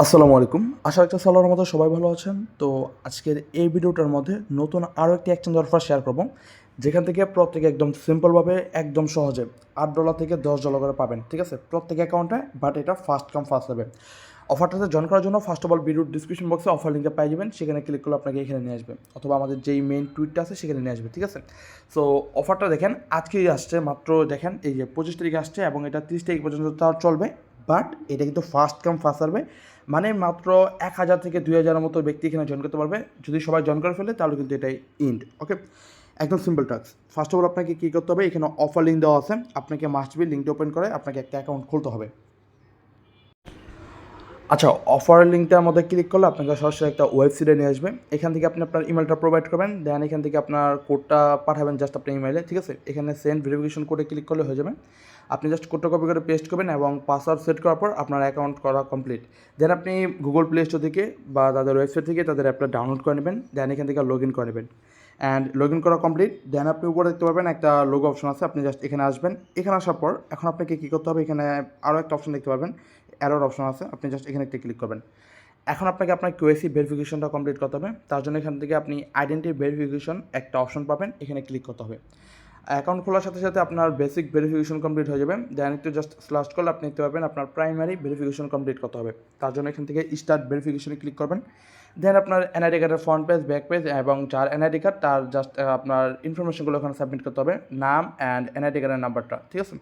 আসসালামু আলাইকুম। আশা রাখছি আল্লাহর মতো সবাই ভালো আছেন। তো আজকের এই ভিডিওটার মধ্যে নতুন আরও একটি এক্সচেঞ্জ অফার শেয়ার করব, যেখান থেকে প্রত্যেকে একদম সিম্পলভাবে একদম সহজে $8 থেকে $10 করে পাবেন। ঠিক আছে, প্রত্যেক অ্যাকাউন্টে, বাট এটা ফার্স্ট কাম ফার্স্ট হবে। অফারটাতে জয়েন করার জন্য ফার্স্ট অফ অল ভিডিওর ডিসক্রিপশন বক্সে অফার লিঙ্কটা পেয়ে যাবেন, সেখানে ক্লিক করলে আপনাকে এখানে নিয়ে আসবে, অথবা আমাদের যেই মেইন টুইটটা আছে সেখানে নিয়ে আসবে। ঠিক আছে, সো অফারটা দেখেন আজকেই আসছে, মাত্র দেখেন এই যে 25 তারিখে আসছে এবং এটা 30 তারিখ পর্যন্ত তাও চলবে। বাট এটা কিন্তু ফার্স্ট কাম ফার্স্ট সার্ভে, মানে মাত্র 1000 থেকে 2000-এর মতো ব্যক্তি এখানে জয়েন করতে পারবে। যদি সবাই জয়েন করে ফেলে তাহলে কিন্তু এটাই ইন্ড। ওকে, একদম simple task. First of all আপনাকে কী করতে হবে, এখানে অফার লিঙ্ক দেওয়া আছে, আপনাকে মাস্ট বি লিঙ্কটা ওপেন করে আপনাকে একটা অ্যাকাউন্ট খুলতে হবে। আচ্ছা, অফার লিঙ্কটার মধ্যে ক্লিক করলে আপনাকে সরাসরি একটা ওয়েবসাইটে নিয়ে আসবে। এখান থেকে আপনি আপনার ইমেলটা প্রোভাইড করবেন, দেন এখান থেকে আপনার কোডটা পাঠাবেন জাস্ট আপনার ইমেলে। ঠিক আছে, এখানে সেন্ড ভেরিফিকেশন কোডে ক্লিক করলে হয়ে যাবে। আপনি জাস্ট কোডটা কপি করে পেস্ট করবেন এবং পাসওয়ার্ড সেট করার পর আপনার অ্যাকাউন্ট করা কমপ্লিট। দেন আপনি গুগল প্লে স্টোর থেকে বা তাদের ওয়েবসাইট থেকে তাদের অ্যাপটা ডাউনলোড করে নেবেন, দেন এখান থেকে লগ ইন করে নেবেন। অ্যান্ড লগ ইন করা কমপ্লিট, দেন আপনি উপরে দেখতে পাবেন একটা লোগো অপশন আছে, আপনি জাস্ট এখানে আসবেন। এখানে আসার পর এখন আপনাকে কী করতে হবে, এখানে আরও একটা অপশন দেখতে পাবেন, অ্যারোর অপশন আছে, আপনি জাস্ট এখানে একটা ক্লিক করবেন। এখন আপনাকে আপনার কেওয়াইসি ভেরিফিকেশনটা কমপ্লিট করতে হবে। তার জন্য এখান থেকে আপনি আইডেন্টি ভেরিফিকেশন একটা অপশন পাবেন, এখানে ক্লিক করতে হবে। অ্যাকাউন্ট খোলার সাথে সাথে আপনার বেসিক ভেরিফিকেশন কমপ্লিট হয়ে যাবে, দেন একটু জাস্ট স্লাশ করলে আপনি দেখতে পাবেন আপনার প্রাইমারি ভেরিফিকেশন কমপ্লিট করতে হবে। তার জন্য এখান থেকে স্টার্ট ভেরিফিকেশনে ক্লিক করবেন। দেন আপনার এনআইডি কার্ডের ফ্রন্ট পেজ, ব্যাক পেজ এবং যার এনআইডি কার্ড তার জাস্ট আপনার ইনফরমেশনগুলো এখানে সাবমিট করতে হবে, নাম অ্যান্ড এনআইডি কার্ডের নাম্বারটা। ঠিক আছে,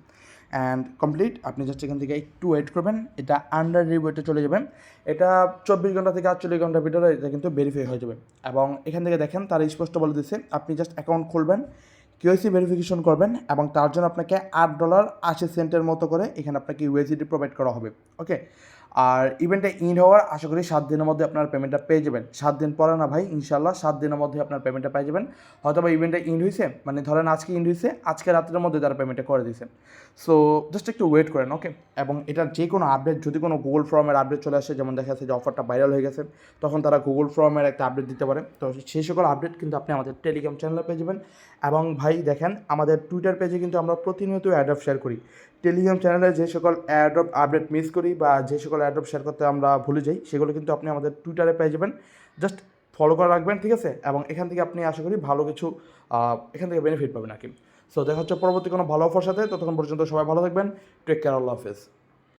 অ্যান্ড কমপ্লিট। আপনি জাস্ট এখান থেকে একটু ওয়েট করবেন, এটা আন্ডার রিভিউতে চলে যাবেন। এটা 24 ঘন্টা থেকে 48 ঘন্টার ভিতরে এটা কিন্তু ভেরিফাই হয়ে যাবে। এবং এখান থেকে দেখেন তারা স্পষ্ট বলে দিচ্ছে, আপনি জাস্ট অ্যাকাউন্ট খুলবেন, কেওয়াইসি ভেরিফিকেশন করবেন এবং তার জন্য আপনাকে $8.80 মতো করে এখানে আপনাকে ইউএসডিটি প্রোভাইড করা হবে। ওকে, আর ইভেন্টটা ইন্ড হওয়ার আশা করি 7 দিনের মধ্যে আপনার পেমেন্টটা পেয়ে যাবেন। 7 দিন পরে না ভাই, ইনশাল্লাহ 7 দিনের মধ্যে আপনার পেমেন্টটা পেয়ে যাবেন। হয়তো বা ইভেন্টটা ইন্ড হয়েছে, মানে ধরেন আজকে ইন্ড হয়েছে, আজকে রাতের মধ্যে তারা পেমেন্টটা করে দিয়েছে। সো জাস্ট একটু ওয়েট করেন। ওকে, এবং এটার যে কোনো আপডেট, যদি কোনো গুগল ফর্মের আপডেট চলে আসে, যেমন দেখা যাচ্ছে যে অফারটা ভাইরাল হয়ে গেছে, তখন তারা গুগল ফর্মের একটা আপডেট দিতে পারে। তো সেই সকল আপডেট কিন্তু আপনি আমাদের টেলিগ্রাম চ্যানেলে পেয়ে যাবেন। এবং ভাই দেখেন আমাদের টুইটার পেজে কিন্তু আমরা প্রতিনিয়ত অ্যাড্রপ শেয়ার করি। টেলিগ্রাম চ্যানেলে যে সকল অ্যাড্রপ আপডেট মিস করি বা যে সকল অ্যাড্রপ শেয়ার করতে আমরা ভুলে যাই, সেগুলো কিন্তু আপনি আমাদের টুইটারে পেয়ে যাবেন। জাস্ট ফলো করে রাখবেন। ঠিক আছে, এবং এখান থেকে আপনি আশা করি ভালো কিছু এখান থেকে বেনিফিট পাবেন আর কি। সো দেখা হচ্ছে পরবর্তী কোনো ভালো অফার সাথে, ততক্ষণ পর্যন্ত সবাই ভালো থাকবেন। টেক কেয়ার, আল্লাহ হাফেজ।